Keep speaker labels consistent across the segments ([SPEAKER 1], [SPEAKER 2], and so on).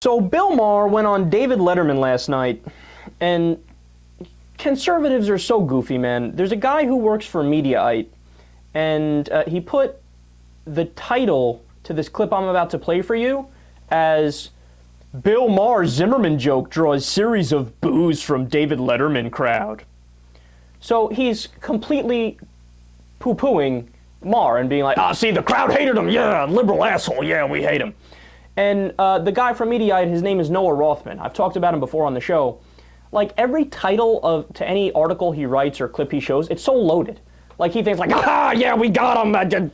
[SPEAKER 1] So Bill Maher went on David Letterman last night, and conservatives are so goofy, man. There's a guy who works for Mediaite, and he put the title to this clip I'm about to play for you as Bill Maher Zimmerman joke draws series of boos from David Letterman crowd. So he's completely poo-pooing Maher and being like, see, the crowd hated him. Yeah, liberal asshole. Yeah, we hate him. And the guy from Mediaite, his name is Noah Rothman. I've talked about him before on the show. Like, every title to any article he writes or clip he shows, it's so loaded. Like, he thinks like, yeah, we got him.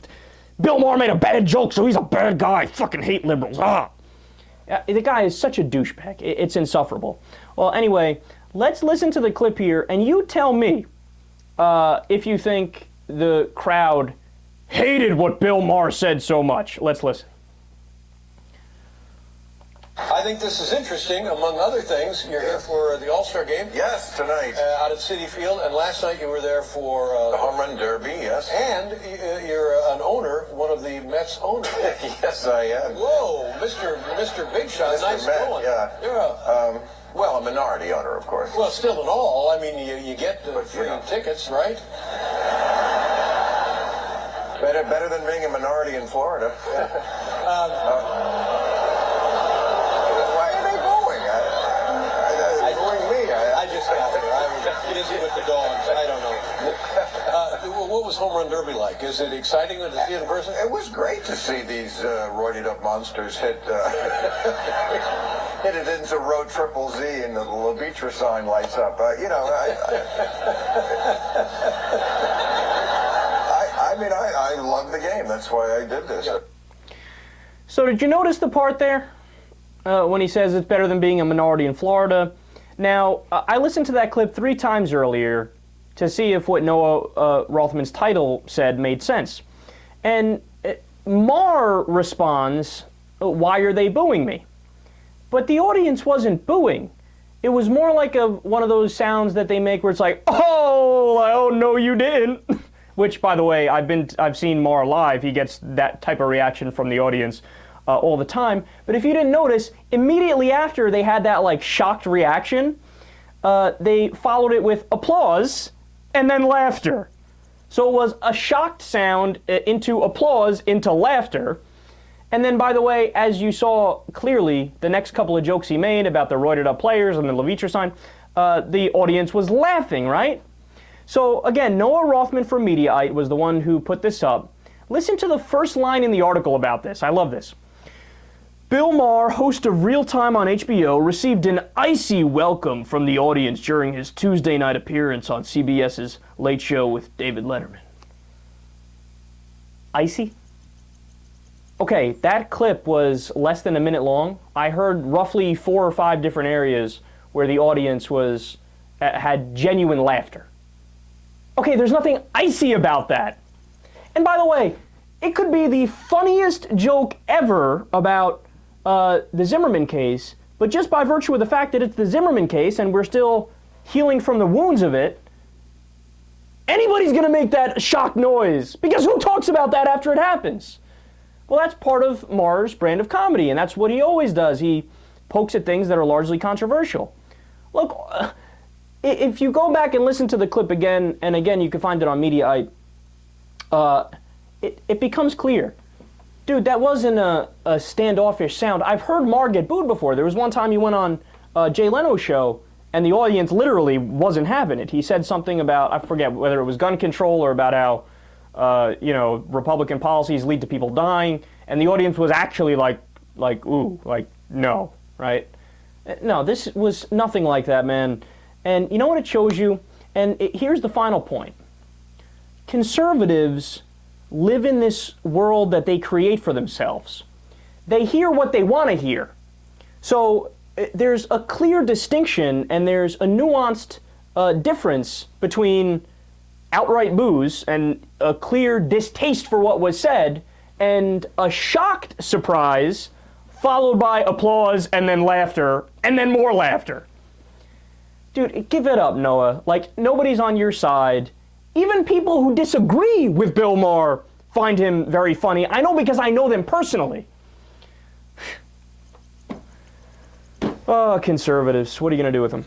[SPEAKER 1] Bill Maher made a bad joke, so he's a bad guy. Fucking hate liberals. The guy is such a douchebag. It's insufferable. Well, anyway, let's listen to the clip here, and you tell me if you think the crowd hated what Bill Maher said so much. Let's listen.
[SPEAKER 2] I think this is interesting, among other things. You're here for the All-Star game?
[SPEAKER 3] Yes, tonight.
[SPEAKER 2] Out at Citi Field, and last night you were there for...
[SPEAKER 3] the Home Run Derby, yes.
[SPEAKER 2] And you're an owner, one of the Mets owners.
[SPEAKER 3] Yes, I am.
[SPEAKER 2] Whoa, Mr. Big Shot,
[SPEAKER 3] Mr.
[SPEAKER 2] nice
[SPEAKER 3] Met,
[SPEAKER 2] going.
[SPEAKER 3] Yeah.
[SPEAKER 2] You're
[SPEAKER 3] well, a minority owner, of course.
[SPEAKER 2] Well, still in all, I mean, you get free tickets, right?
[SPEAKER 3] Better than being a minority in Florida.
[SPEAKER 2] With the dogs, I don't know. What was Home Run Derby like? Is it exciting to see it in person?
[SPEAKER 3] It was great to see these roided up monsters hit it into row triple Z and the La Beatra sign lights up. I love the game. That's why I did this.
[SPEAKER 2] Yeah.
[SPEAKER 1] So did you notice the part there when he says it's better than being a minority in Florida? Now, I listened to that clip 3 times earlier to see if what Noah Rothman's title said made sense. And Maher responds, why are they booing me? But the audience wasn't booing. It was more like one of those sounds that they make where it's like, oh no you didn't. Which, by the way, I've seen Maher live. He gets that type of reaction from the audience all the time. But if you didn't notice, immediately after they had that like shocked reaction, they followed it with applause and then laughter. So it was a shocked sound into applause into laughter. And then, by the way, as you saw clearly, the next couple of jokes he made about the roided up players and the La Beatra sign, the audience was laughing, right? So again, Noah Rothman from Mediaite was the one who put this up. Listen to the first line in the article about this. I love this. Bill Maher, host of Real Time on HBO, received an icy welcome from the audience during his Tuesday night appearance on CBS's Late Show with David Letterman. Icy? Okay, that clip was less than a minute long. I heard roughly 4 or 5 different areas where the audience had genuine laughter. Okay, there's nothing icy about that. And by the way, it could be the funniest joke ever about the Zimmerman case, but just by virtue of the fact that it's the Zimmerman case and we're still healing from the wounds of it, anybody's going to make that shock noise, because who talks about that after it happens? Well, that's part of Maher's brand of comedy, and that's what he always does. He pokes at things that are largely controversial. Look, if you go back and listen to the clip again, and again, you can find it on Mediaite, it becomes clear. Dude, that wasn't a standoffish sound. I've heard Maher get booed before. There was one time he went on Jay Leno's show, and the audience literally wasn't having it. He said something about, I forget whether it was gun control or about how, Republican policies lead to people dying, and the audience was actually like, no, right? No, this was nothing like that, man. And you know what it shows you? And here's the final point. Conservatives live in this world that they create for themselves. They hear what they want to hear. So there's a clear distinction and there's a nuanced difference between outright boos and a clear distaste for what was said and a shocked surprise followed by applause and then laughter and then more laughter. Dude, give it up, Noah. Like, nobody's on your side. Even people who disagree with Bill Maher find him very funny. I know because I know them personally. Oh, conservatives. What are you going to do with them?